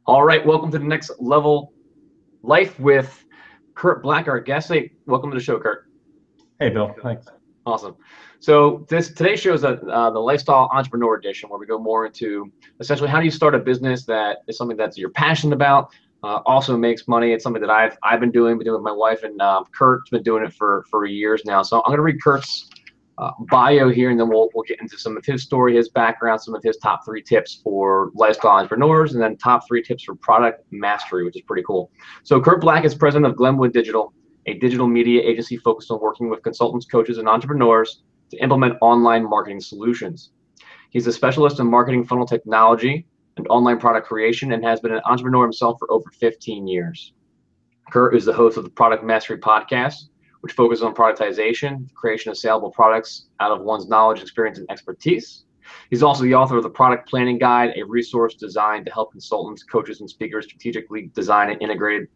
All right, welcome to the Next Level Life with Kurt Black, our guest. Hey, welcome to the show, Kurt. Hey, Bill. Thanks. Awesome. So today's show is the Lifestyle Entrepreneur Edition, where we go more into essentially how do you start a business that is something that you're passionate about, also makes money. It's something that I've been doing with my wife, and Kurt's been doing it for years now. So I'm going to read Kurt's bio here, and then we'll get into some of his story, his background, some of his top 3 tips for lifestyle entrepreneurs, and then top 3 tips for product mastery, which is pretty cool. So Kurt Black is president of Glenwood Digital, a digital media agency focused on working with consultants, coaches, and entrepreneurs to implement online marketing solutions. He's a specialist in marketing funnel technology and online product creation, and has been an entrepreneur himself for over 15 years. Kurt is the host of the Product Mastery Podcast, which focuses on productization, creation of saleable products out of one's knowledge, experience, and expertise. He's also the author of the Product Planning Guide, a resource designed to help consultants, coaches, and speakers strategically design an integrated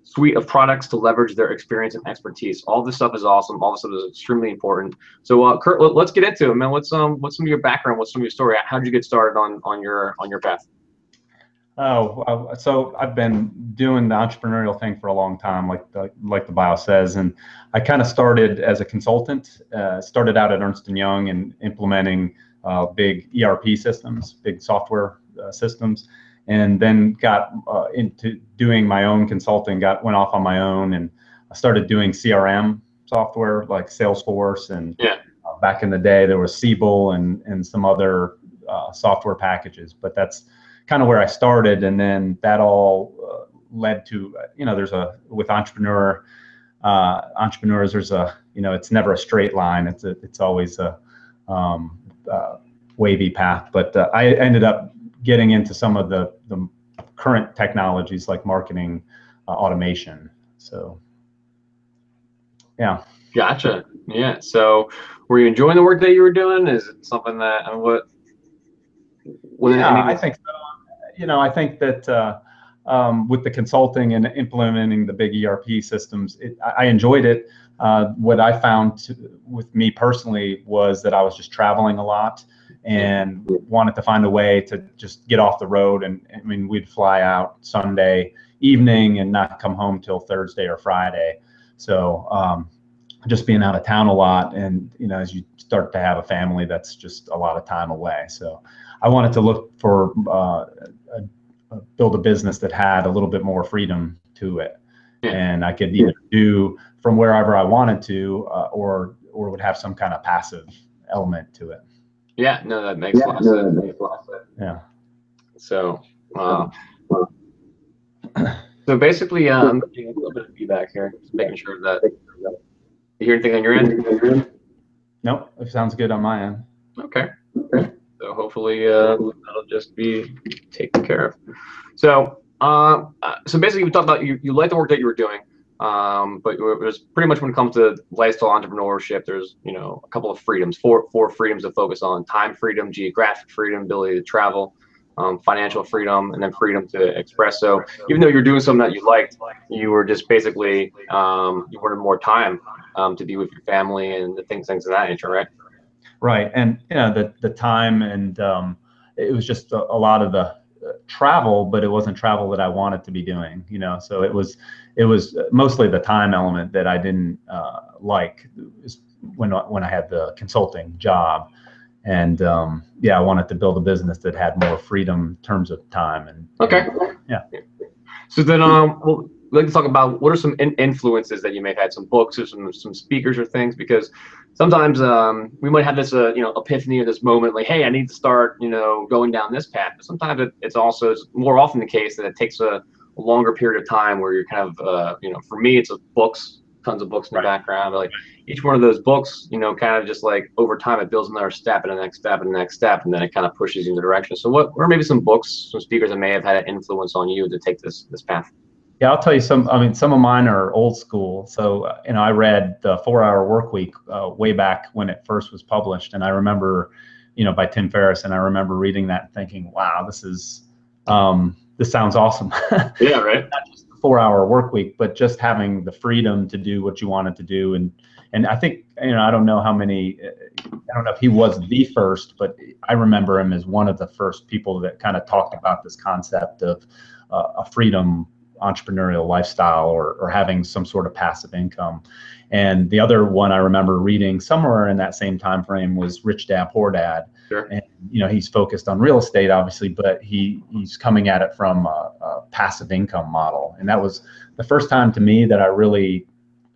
suite of products to leverage their experience and expertise. All this stuff is awesome. All this stuff is extremely important. So, Kurt, let's get into it, man. What's some of your background? What's some of your story? How did you get started on your path? So I've been doing the entrepreneurial thing for a long time, like the bio says, and I kind of started as a consultant. Started out at Ernst & Young and implementing big ERP systems, big software systems, and then got into doing my own consulting. Went off on my own, and I started doing CRM software like Salesforce, and back in the day there was Siebel and some other software packages, but that's kind of where I started. And then that all led to, with entrepreneurs, there's it's never a straight line. It's always a wavy path. But I ended up getting into some of the current technologies like marketing automation. So, yeah. Gotcha. Yeah. So were you enjoying the work that you were doing? Is it something that, I think so. I think that with the consulting and implementing the big ERP systems, I enjoyed it. What I found with me personally was that I was just traveling a lot and wanted to find a way to just get off the road. And I mean, we'd fly out Sunday evening and not come home till Thursday or Friday. So just being out of town a lot, and as you start to have a family, that's just a lot of time away. So I wanted to look for build a business that had a little bit more freedom to it, and I could either do from wherever I wanted to, or would have some kind of passive element to it. Yeah, no, that makes a lot of sense. Yeah. So, so basically, I'm getting a little bit of feedback here, just making sure that you hear anything on your end. Nope, it sounds good on my end. Okay. So hopefully that'll just be taken care of. So so basically we talked about you like the work that you were doing, but it was pretty much when it comes to lifestyle entrepreneurship, there's a couple of freedoms, four freedoms to focus on: time freedom, geographic freedom, ability to travel, financial freedom, and then freedom to express. So even though you're doing something that you liked, you were just basically you wanted more time to be with your family and the things of that nature, right? Right, and the time, and it was just a lot of the travel, but it wasn't travel that I wanted to be doing. So it was mostly the time element that I didn't like when I had the consulting job, and I wanted to build a business that had more freedom in terms of time. And So then we'd like to talk about what are some influences that you may have had, some books or some speakers or things, because sometimes we might have this epiphany or this moment like, hey, I need to start going down this path. But sometimes it's more often the case that it takes a longer period of time where you're kind of for me it's books, tons of books in the background. But like each one of those books, kind of just like over time it builds another step and the next step and the next step, and then it kind of pushes you in the direction. So what are maybe some books, some speakers that may have had an influence on you to take this path? Yeah, I'll tell you some. I mean, some of mine are old school. So, I read the 4-Hour Workweek way back when it first was published, and I remember, by Tim Ferriss, and I remember reading that and thinking, wow, this this sounds awesome. Yeah, right. Not just the 4-hour work week, but just having the freedom to do what you wanted to do. And I think, I don't know how many, I don't know if he was the first, but I remember him as one of the first people that kind of talked about this concept of a freedom entrepreneurial lifestyle, or having some sort of passive income. And the other one I remember reading somewhere in that same time frame was Rich Dad Poor Dad. Sure. And he's focused on real estate, obviously, but he's coming at it from a passive income model. And that was the first time to me that I really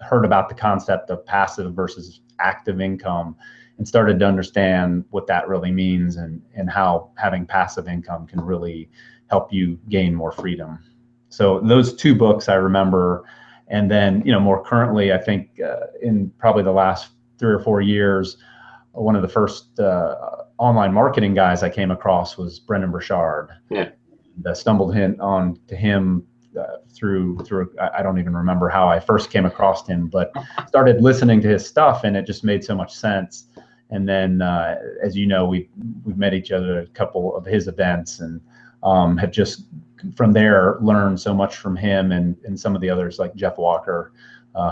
heard about the concept of passive versus active income, and started to understand what that really means, and how having passive income can really help you gain more freedom. So those two books I remember. And then, more currently, I think in probably the last 3 or 4 years, one of the first online marketing guys I came across was Brendan Burchard. Yeah. And, stumbled on to him through I don't even remember how I first came across him, but started listening to his stuff, and it just made so much sense. And then, as you know, we've met each other at a couple of his events, and have just from there learned so much from him, and some of the others like Jeff Walker,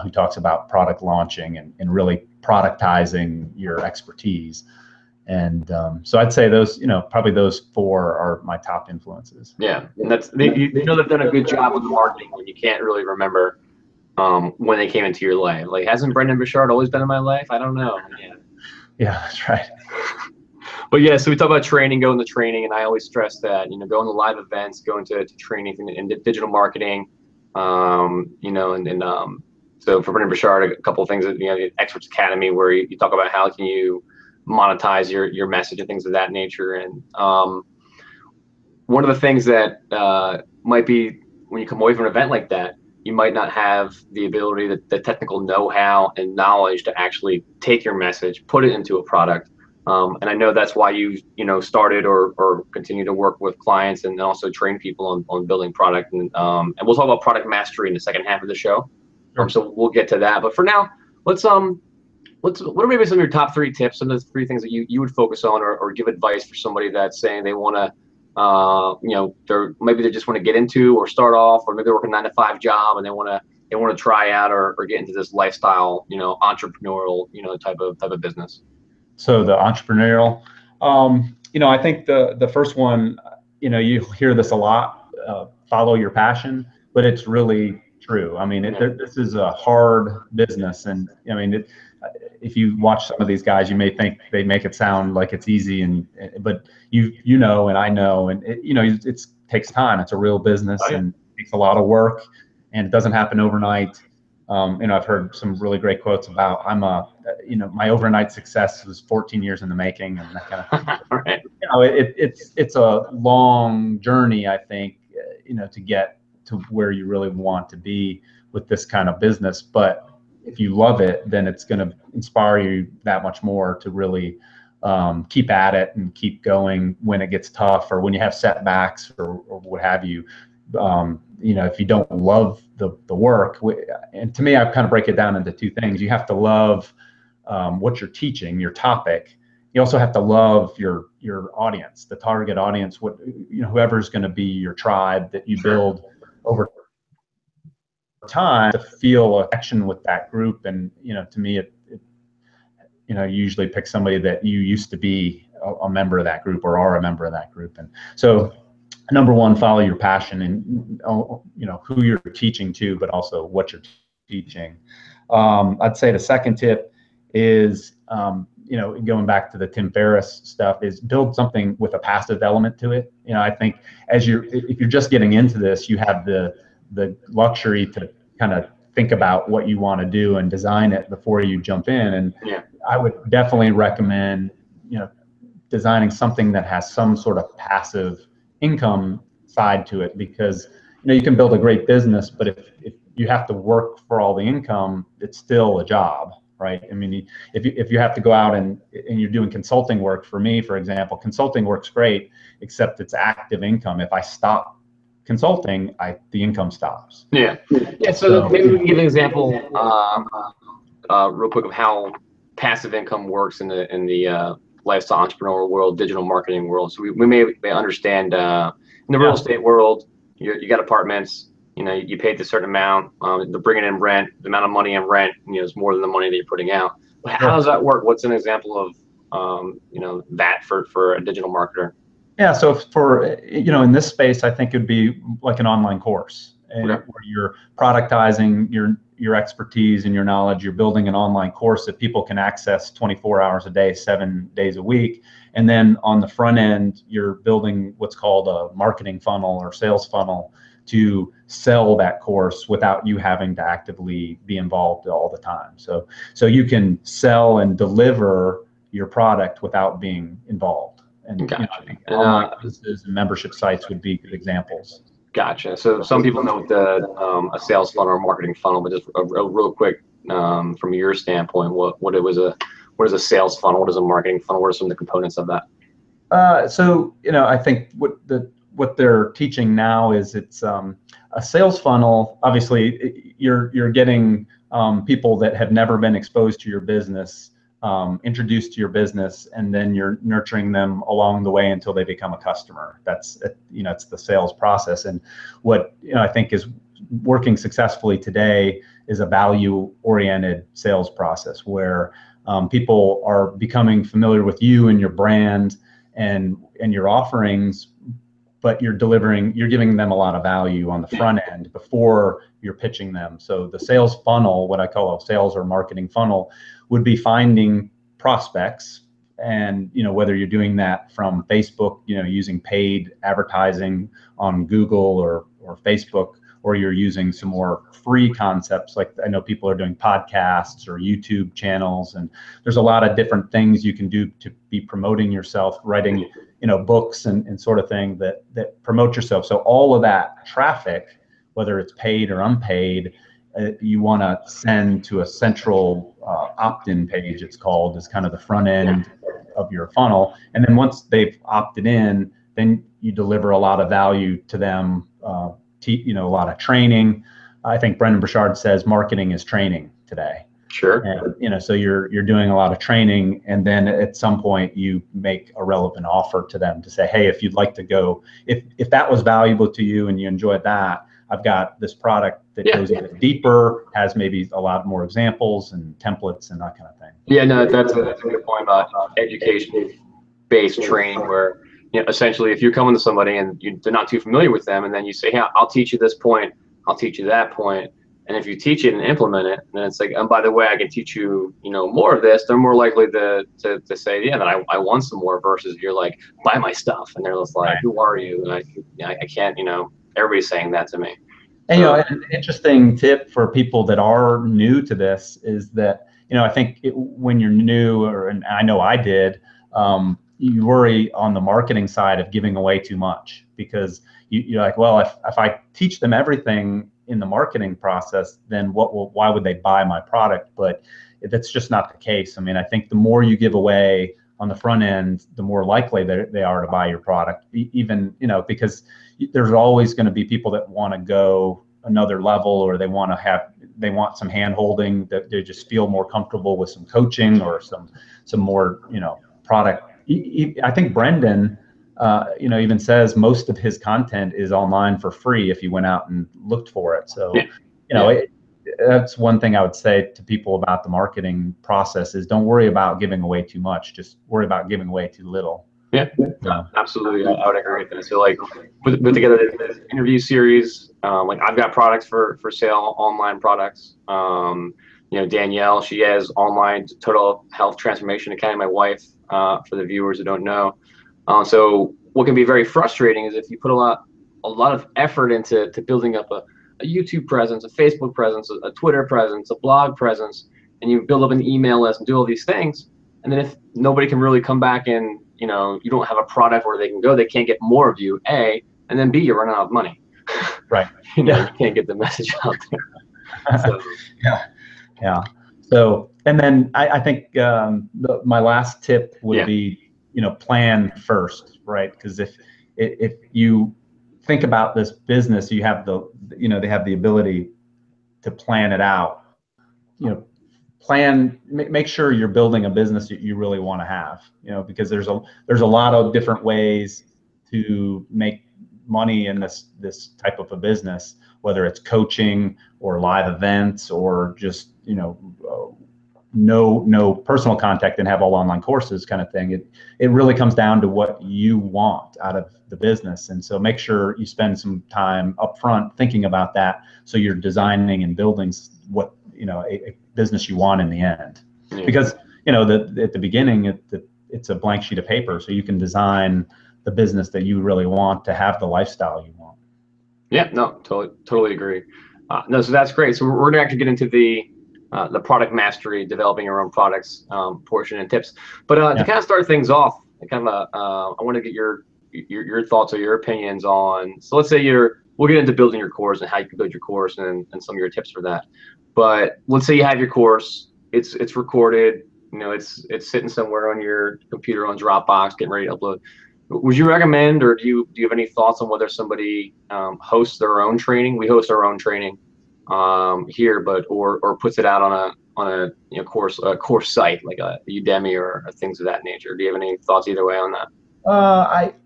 who talks about product launching and really productizing your expertise. And so I'd say those, probably those 4 are my top influences. Yeah, and that's they've done a good job with the marketing when you can't really remember when they came into your life. Like, hasn't Brendan Burchard always been in my life? I don't know. Yeah, that's right. But yeah, so we talk about training, going to training, and I always stress that, going to live events, going to training in digital marketing, so for Brendan Burchard, a couple of things that, the Experts Academy, where you talk about how can you monetize your message and things of that nature. And one of the things that might be, when you come away from an event like that, you might not have the ability, the technical know-how and knowledge to actually take your message, put it into a product. And I know that's why you started or continue to work with clients and also train people on building product. And we'll talk about product mastery in the second half of the show. Sure. So we'll get to that. But for now, what are maybe some of your top 3 tips, some of the 3 things that you would focus on, or give advice for somebody that's saying they want to, maybe they just want to get into or start off, or maybe they're working a 9-to-5 job and they want to try out or get into this lifestyle, entrepreneurial, type of business. So the entrepreneurial, I think the first one, you hear this a lot, follow your passion, but it's really true. I mean, this is a hard business. And I mean, if you watch some of these guys, you may think they make it sound like it's easy, but and I know, and it takes time. It's a real business. Oh, yeah. And it takes a lot of work, and it doesn't happen overnight. I've heard some really great quotes about my overnight success was 14 years in the making, and that kind of right. It's a long journey, I think, to get to where you really want to be with this kind of business. But if you love it, then it's going to inspire you that much more to really keep at it and keep going when it gets tough, or when you have setbacks or what have you. If you don't love the work, and to me, I kind of break it down into 2 things. You have to love what you're teaching, your topic. You also have to love your audience, the target audience, whoever's going to be your tribe that you build over time, to feel a connection with that group. And to me, you usually pick somebody that you used to be a member of that group, or are a member of that group. And so, number 1, follow your passion, and who you're teaching to, but also what you're teaching. I'd say the second tip is, going back to the Tim Ferriss stuff, is build something with a passive element to it. I think if you're just getting into this, you have the luxury to kind of think about what you want to do and design it before you jump in. And yeah. I would definitely recommend, designing something that has some sort of passive income side to it, because you can build a great business, but if you have to work for all the income, it's still a job, right? I mean, if you have to go out and you're doing consulting work, for me, for example, consulting work's great, except it's active income. If I stop consulting, the income stops. Yeah. So maybe we can give an example real quick of how passive income works in the lifestyle entrepreneurial world, digital marketing world. So we may understand in the real estate world, you got apartments, you paid a certain amount, they're bringing in rent, the amount of money in rent, is more than the money that you're putting out. But how does that work? What's an example of, that for a digital marketer? Yeah, so for, in this space, I think it would be like an online course, where you're productizing your expertise and your knowledge. You're building an online course that people can access 24 hours a day, 7 days a week. And then on the front end, you're building what's called a marketing funnel or sales funnel to sell that course without you having to actively be involved all the time. So you can sell and deliver your product without being involved. And gotcha. I think online businesses and membership sites would be good examples. Gotcha. So some people know what a sales funnel or marketing funnel, but just a real quick, from your standpoint, what is a sales funnel? What is a marketing funnel? What are some of the components of that? So I think what they're teaching now is it's a sales funnel. Obviously, you're getting people that have never been exposed to your business, introduced to your business, and then you're nurturing them along the way until they become a customer. That's it's the sales process. And what I think is working successfully today is a value-oriented sales process where people are becoming familiar with you and your brand and your offerings, but you're giving them a lot of value on the front end before you're pitching them. So the sales funnel, what I call a sales or marketing funnel, would be finding prospects, and whether you're doing that from Facebook, using paid advertising on Google or Facebook, or you're using some more free concepts. Like I know people are doing podcasts or YouTube channels, and there's a lot of different things you can do to be promoting yourself, writing books and sort of thing that promote yourself. So all of that traffic, whether it's paid or unpaid, you want to send to a central opt-in page, it's called, as kind of the front end of your funnel. And then once they've opted in, then you deliver a lot of value to them, a lot of training. I think Brendan Burchard says marketing is training today. Sure. And so you're doing a lot of training, and then at some point you make a relevant offer to them to say, hey, if you'd like to go, if that was valuable to you and you enjoyed that, I've got this product that goes a bit deeper, has maybe a lot more examples and templates and that kind of thing. Yeah, no, that's a good point about education-based training, where essentially if you're coming to somebody and they're not too familiar with them, and then you say, hey, I'll teach you this point, I'll teach you that point. And if you teach it and implement it, then it's like, and by the way, I can teach you, more of this. They're more likely to say, yeah, that I want some more, versus you're like, buy my stuff, and they're just like, who are you? And I can't, everybody's saying that to me. And an interesting tip for people that are new to this is that, I think when you're new, and I know I did, you worry on the marketing side of giving away too much, because you're like, well, if I teach them everything in the marketing process, then why would they buy my product? But that's just not the case. I mean, I think the more you give away on the front end, the more likely they are to buy your product, even, because there's always going to be people that want to go another level, or they want some hand holding, that they just feel more comfortable with some coaching or some more, product. I think Brendan, even says most of his content is online for free if you went out and looked for it. So, that's one thing I would say to people about the marketing process is don't worry about giving away too much. Just worry about giving away too little. Yeah, absolutely. I would agree with that. So like put together this interview series, like I've got products for sale, online products. Danielle, she has online Total Health Transformation Academy, my wife, for the viewers who don't know. So what can be very frustrating is if you put a lot of effort into building up a YouTube presence, a Facebook presence, a Twitter presence, a blog presence, and you build up an email list and do all these things, and then if nobody can really come back and you don't have a product where they can go, they can't get more of you, A, and then B, you're running out of money. Right. You can't get the message out there. So. Yeah. So, and then I think my last tip would be, plan first, right? Because if you think about this business, you have they have the ability to plan it out. Make sure you're building a business that you really want to have. Because there's a lot of different ways to make money in this type of a business, whether it's coaching or live events or just, no personal contact and have all online courses kind of thing. It really comes down to what you want out of the business. And so make sure you spend some time up front thinking about that, so you're designing and building what, a business you want in the end. Yeah. Because, at the beginning, it's a blank sheet of paper, so you can design the business that you really want to have the lifestyle you want. Yeah, no, totally agree. No, so that's great. So we're gonna actually get into the product mastery, developing your own products portion and tips. But to kind of start things off, I want to get your thoughts or your opinions on. So let's say we'll get into building your course and how you can build your course and some of your tips for that. But let's say you have your course, it's recorded, it's sitting somewhere on your computer on Dropbox, getting ready to upload. Would you recommend, or do you have any thoughts on whether somebody hosts their own training? We host our own training here, but or puts it out on a course site like a Udemy or things of that nature. Do you have any thoughts either way on that?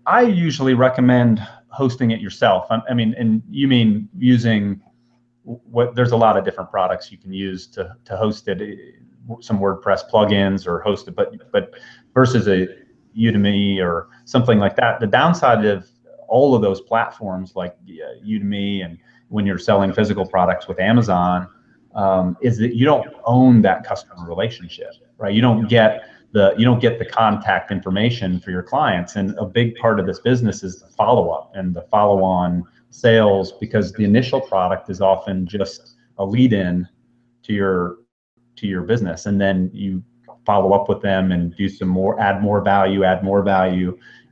I usually recommend hosting it yourself. I mean, and you mean using there's a lot of different products you can use to host it, some WordPress plugins or host it, but versus a Udemy or something like that. The downside of all of those platforms like Udemy and when you're selling physical products with Amazon is that you don't own that customer relationship, right? You don't get the contact information for your clients. And a big part of this business is the follow-up and the follow-on sales, because the initial product is often just a lead-in to your business, and then you follow up with them and do some more, add more value,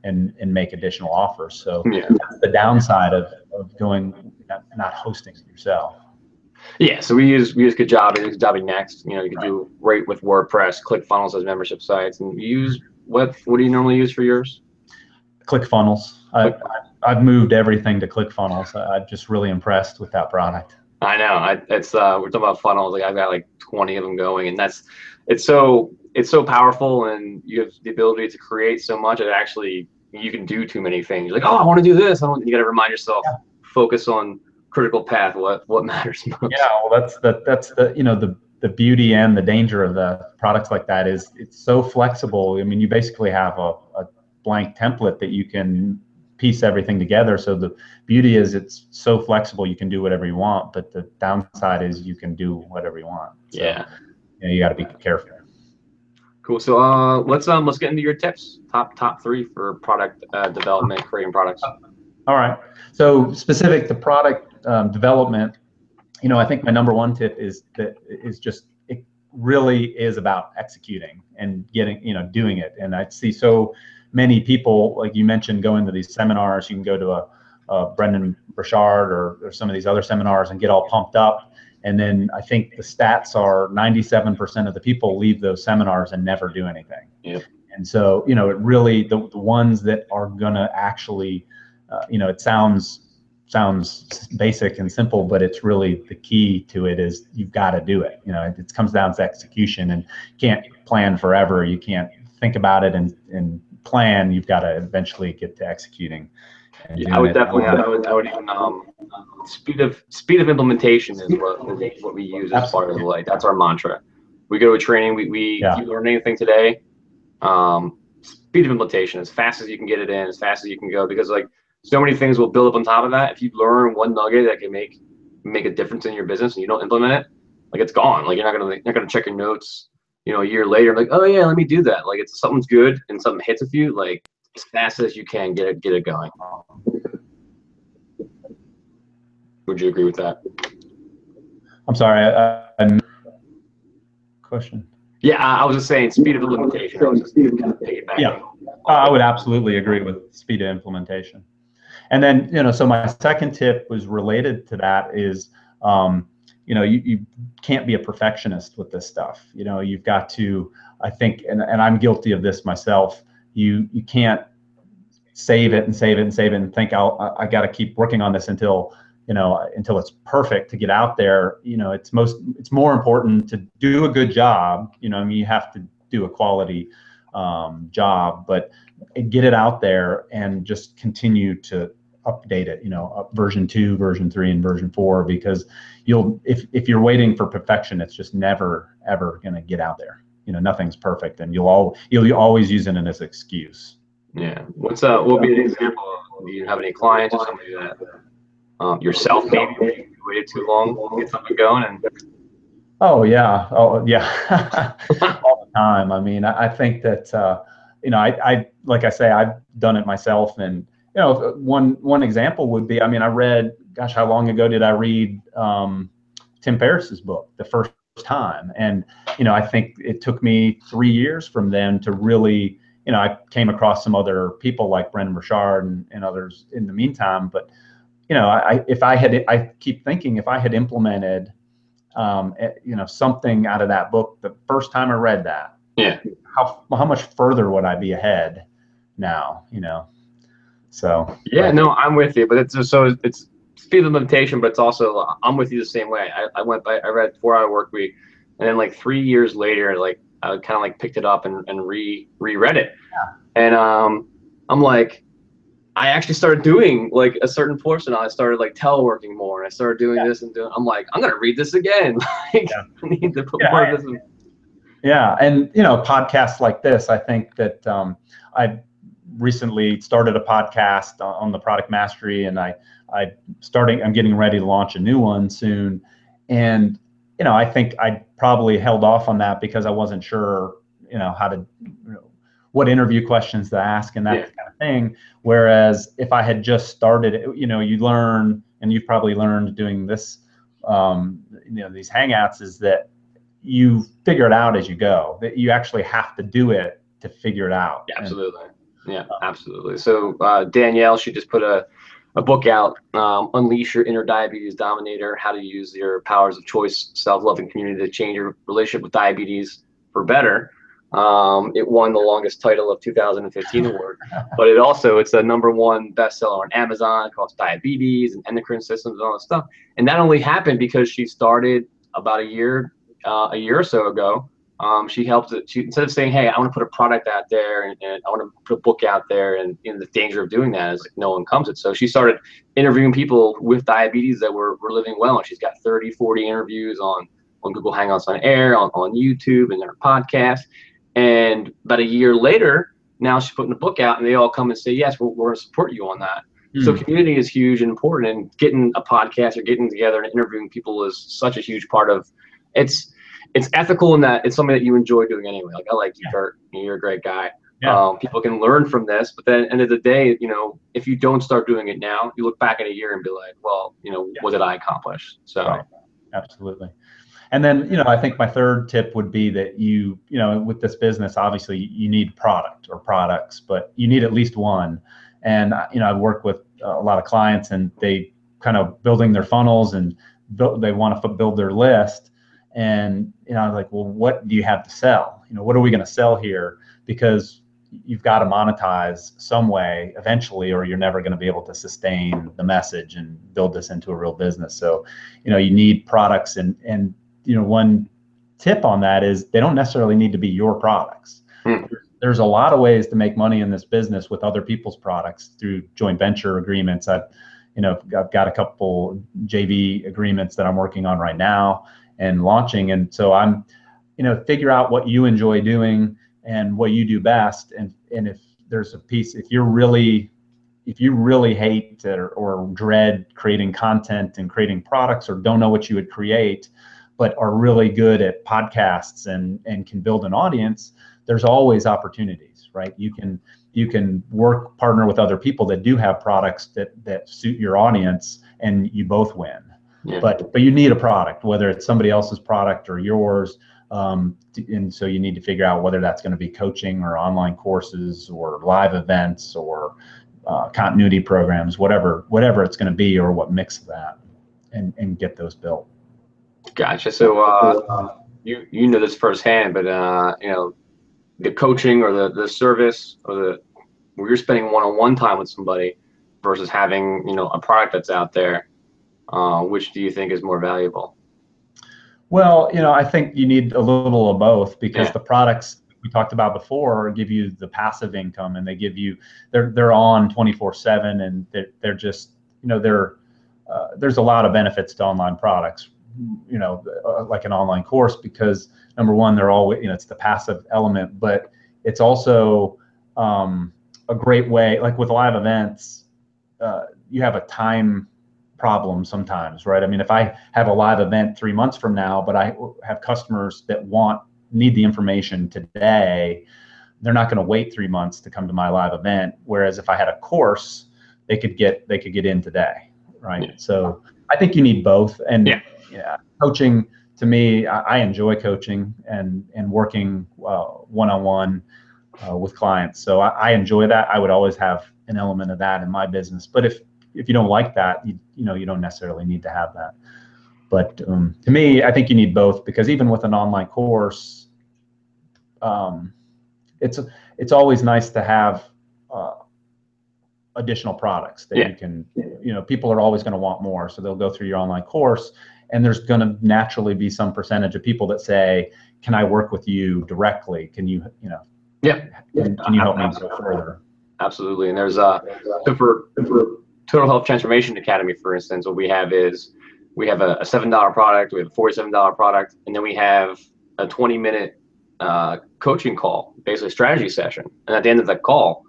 and make additional offers. So that's the downside of not hosting it yourself. Yeah, so we use Kajabi Next. You can do right with WordPress, ClickFunnels as membership sites, and you use what do you normally use for yours? ClickFunnels. I've moved everything to ClickFunnels. I'm just really impressed with that product. I know. It's we're talking about funnels. Like I've got like 20 of them going, and it's so powerful, and you have the ability to create so much. You can do too many things. You're like, oh, I want to do this. You got to remind yourself, focus on critical path. What matters most. Yeah, well, that's the beauty and the danger of the products like that is it's so flexible. I mean, you basically have a blank template that you can piece everything together. So the beauty is it's so flexible, you can do whatever you want, but the downside is you can do whatever you want. So, you got to be careful. Cool. So let's get into your tips. Top 3 for product development, creating products. All right. So specific to product development, I think my number 1 tip is it really is about executing and doing it. And I see so many people, like you mentioned, go into these seminars. You can go to a Brendan Burchard or some of these other seminars and get all pumped up. And then I think the stats are 97% of the people leave those seminars and never do anything. Yep. And so, it really, the ones that are gonna actually, it sounds basic and simple, but it's really the key to it is you've got to do it. It comes down to execution, and you can't plan forever. You can't think about it and plan. You've got to eventually get to executing. I would even speed of implementation is what we use as part of that's our mantra. We go to training. If you learn anything today, speed of implementation, as fast as you can get it in, as fast as you can go, because so many things will build up on top of that. If you learn one nugget that can make a difference in your business and you don't implement it, it's gone. You're not gonna check your notes, a year later, oh yeah, let me do that. It's something's good and something hits with you, as fast as you can get it going. Would you agree with that? I'm sorry, question. Yeah, I was just saying speed of implementation. I would absolutely agree with speed of implementation. And then, so my second tip was related to that is, you can't be a perfectionist with this stuff. You've got to, I think, and I'm guilty of this myself, you can't save it and think I got to keep working on this until it's perfect to get out there. It's more important to do a good job. You have to do a quality job, but get it out there and just continue to update it, up version 2, version 3, and version 4, because if you're waiting for perfection, it's just never ever going to get out there. Nothing's perfect, and you'll always use it as an excuse. Yeah. What would be an example of, do you have any clients or somebody that yourself maybe you waited too long to get something going? And oh yeah, all the time. I mean, I think that I like I say, I've done it myself, and one example would be, I mean, I read, gosh, how long ago did I read Tim Ferriss's book the first time? And I think it took me 3 years from then to really, I came across some other people like Brendan Burchard and others in the meantime. But I keep thinking, if I had implemented something out of that book the first time I read that, yeah, how much further would I be ahead now? So yeah, no, I'm with you, but it's speed limitation, but it's also, I'm with you the same way. I read 4 Hour Work Week, and then like 3 years later, like I kind of like picked it up and reread it, and I'm like, I actually started doing like a certain portion. I started like teleworking more, and I started doing this and doing. I'm like, I'm gonna read this again. Like, I need to put more of this in. Yeah, and podcasts like this, I think that I recently started a podcast on the product mastery, and I'm getting ready to launch a new one soon, and I think I probably held off on that because I wasn't sure how to what interview questions to ask and that kind of thing. Whereas if I had just started it, you learn, and you've probably learned doing this, these Hangouts, is that you figure it out as you go, that you actually have to do it to figure it out. Yeah, absolutely. Yeah, absolutely. So Danielle, she just put a book out, Unleash Your Inner Diabetes Dominator, How to Use Your Powers of Choice, Self-Love and Community to Change Your Relationship with Diabetes for Better. It won the longest title of 2015 award, but it's a #1 bestseller on Amazon across diabetes and endocrine systems and all that stuff. And that only happened because she started about a year or so ago. She helped it. She, instead of saying, "Hey, I want to put a product out there and I want to put a book out there," and the danger of doing that is like no one comes it. So she started interviewing people with diabetes that were living well, and she's got 30, 40 interviews on Google Hangouts on Air, on YouTube, and her podcast. And about a year later, now she's putting the book out, and they all come and say, "Yes, we're going to support you on that." So community is huge and important, and getting a podcast or getting together and interviewing people is such a huge part of it's. It's ethical in that it's something that you enjoy doing anyway. Like, I like you, Kurt. You're a great guy. People can learn from this, but then at the end of the day, if you don't start doing it now, you look back in a year and be like, well, what did I accomplish? So right. Absolutely. And then, I think my third tip would be that with this business, obviously you need product or products, but you need at least one. And, I work with a lot of clients, and they kind of building their funnels, and they want to build their list. And, I was like, well, what do you have to sell? What are we going to sell here? Because you've got to monetize some way eventually, or you're never going to be able to sustain the message and build this into a real business. So, you need products, and one tip on that is they don't necessarily need to be your products. There's a lot of ways to make money in this business with other people's products through joint venture agreements. I've got a couple JV agreements that I'm working on right now and launching. And so I'm, figure out what you enjoy doing and what you do best. And if there's a piece, if you really hate or dread creating content and creating products, or don't know what you would create, but are really good at podcasts and can build an audience, there's always opportunities, right? You can partner with other people that do have products that suit your audience, and you both win. Yeah. But you need a product, whether it's somebody else's product or yours. And so you need to figure out whether that's going to be coaching or online courses or live events or continuity programs, whatever it's going to be, or what mix of that, and get those built. Gotcha. So you know this firsthand, but the coaching or the service or where you're spending one-on-one time with somebody versus having a product that's out there. Which do you think is more valuable? Well, I think you need a little of both, because the products we talked about before, give you the passive income, and they give you, they're on 24/7, and they're just, there's a lot of benefits to online products, like an online course, because number one, they're always, it's the passive element, but it's also a great way, like with live events, you have a time problem sometimes, right? I mean, if I have a live event 3 months from now, but I have customers that need the information today, they're not going to wait 3 months to come to my live event. Whereas if I had a course, they could get in today, right? Yeah. So I think you need both. And coaching, to me, I enjoy coaching and working one-on-one with clients. So I enjoy that. I would always have an element of that in my business. But if you don't like that, you don't necessarily need to have that. But to me, I think you need both, because even with an online course, it's always nice to have additional products that you can, people are always going to want more. So they'll go through your online course, and there's going to naturally be some percentage of people that say, can I work with you directly? Can you, can you help me go further? Absolutely. And there's so for Total Health Transformation Academy, for instance, what we have is we have a $7 product, we have a $47 product, and then we have a 20-minute coaching call, basically a strategy session. And at the end of that call,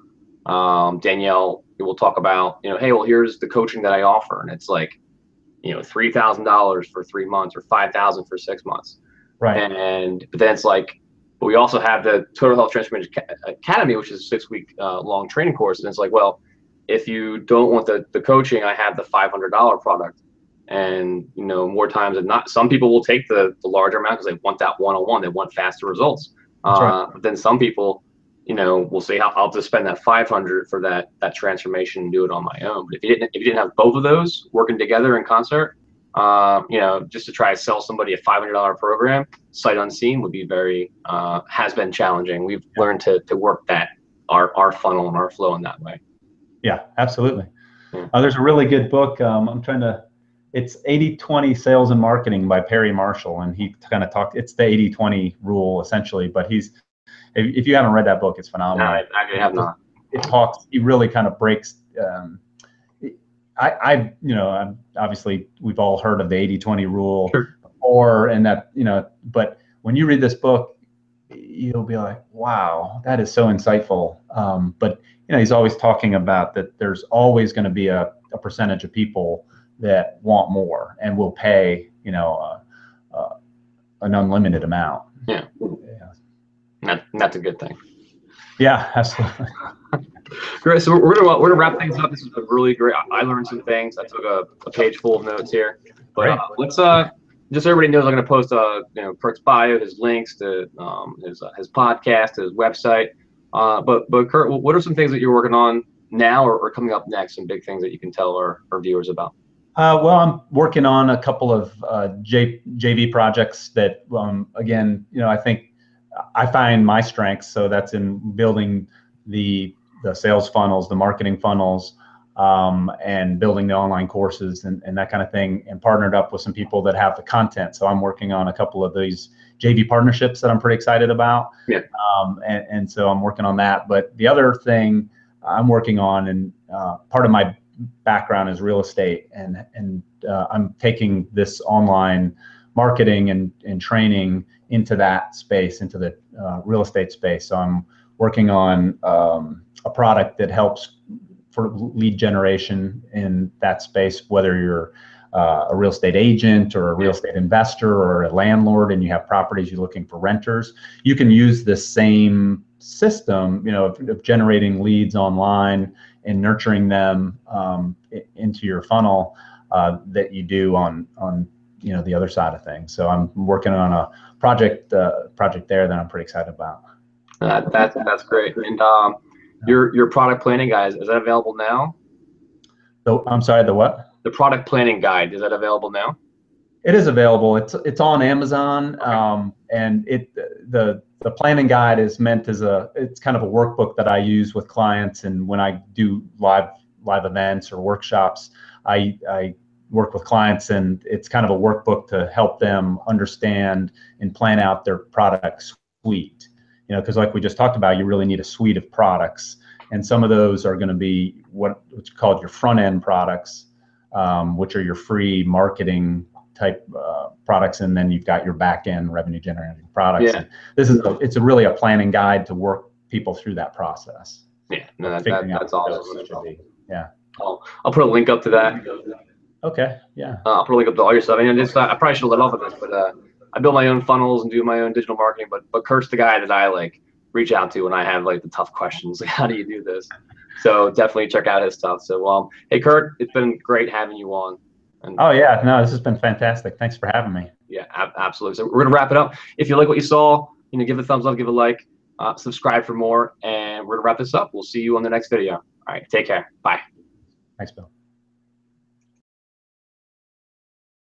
Danielle will talk about, hey, well, here's the coaching that I offer. And it's like, $3,000 for 3 months or $5,000 for 6 months. Right. But then it's like, but we also have the Total Health Transformation Academy, which is a 6-week long training course. And it's like, well, if you don't want the coaching, I have the $500 product. And, more times than not, some people will take the larger amount because they want that one-on-one, they want faster results. Right. But then some people, will say, I'll just spend that $500 for that transformation and do it on my own. But if you didn't have both of those working together in concert, just to try to sell somebody a $500 program, sight unseen, would be very, has been challenging. We've learned to work our funnel and our flow in that way. Yeah, absolutely. There's a really good book. It's 80/20 Sales and Marketing by Perry Marshall. And he kind of it's the 80/20 rule essentially, but if you haven't read that book, it's phenomenal. No, I have not. He really kind of breaks, obviously we've all heard of the 80/20 rule, sure, and that, but when you read this book, you'll be like, wow, that is so insightful. But he's always talking about that there's always going to be a percentage of people that want more and will pay, an unlimited amount. Yeah. That's a good thing. Yeah, absolutely. Great. So we're gonna wrap things up. This is a really great. I learned some things. I took a page full of notes here. But let's just so everybody knows, I'm gonna post Kurt's bio, his links to his podcast, his website. But Kurt, what are some things that you're working on now or coming up next? Some big things that you can tell our viewers about. Well, I'm working on a couple of JV projects that, again, I think I find my strengths. So that's in building the sales funnels, the marketing funnels, and building the online courses and that kind of thing, and partnered up with some people that have the content. So I'm working on a couple of these JV partnerships that I'm pretty excited about. Yeah. And so I'm working on that. But the other thing I'm working on, and part of my background is real estate, and I'm taking this online marketing and training into that space, into the real estate space. So I'm working on a product that helps for lead generation in that space, whether you're a real estate agent or a real estate investor or a landlord and you have properties you're looking for renters. You can use this same system, of generating leads online and nurturing them into your funnel that you do on the other side of things. So I'm working on a project there that I'm pretty excited about. That's great. And your product planning guide, is that available now? I'm sorry, the what? The product planning guide, is that available now? It is available. It's on Amazon, and the planning guide is meant as it's kind of a workbook that I use with clients, and when I do live events or workshops, I work with clients, and it's kind of a workbook to help them understand and plan out their product suite. because like we just talked about, you really need a suite of products, and some of those are going to be what's called your front end products, which are your free marketing type products, and then you've got your back end revenue generating products. Yeah. And this is it's really a planning guide to work people through that process. Yeah, no, that's awesome. Yeah. I'll put a link up to that. Okay. Yeah. I'll put a link up to all your stuff. And I probably should have let off of this, but I build my own funnels and do my own digital marketing. But Kurt's the guy that I like reach out to when I have like the tough questions, like how do you do this? So definitely check out his stuff. So hey Kurt, it's been great having you on. And, oh yeah, no, this has been fantastic. Thanks for having me. Yeah, absolutely. So we're gonna wrap it up. If you like what you saw, give it a thumbs up, give it a like, subscribe for more, and we're gonna wrap this up. We'll see you on the next video. All right, take care. Bye. Thanks, Bill.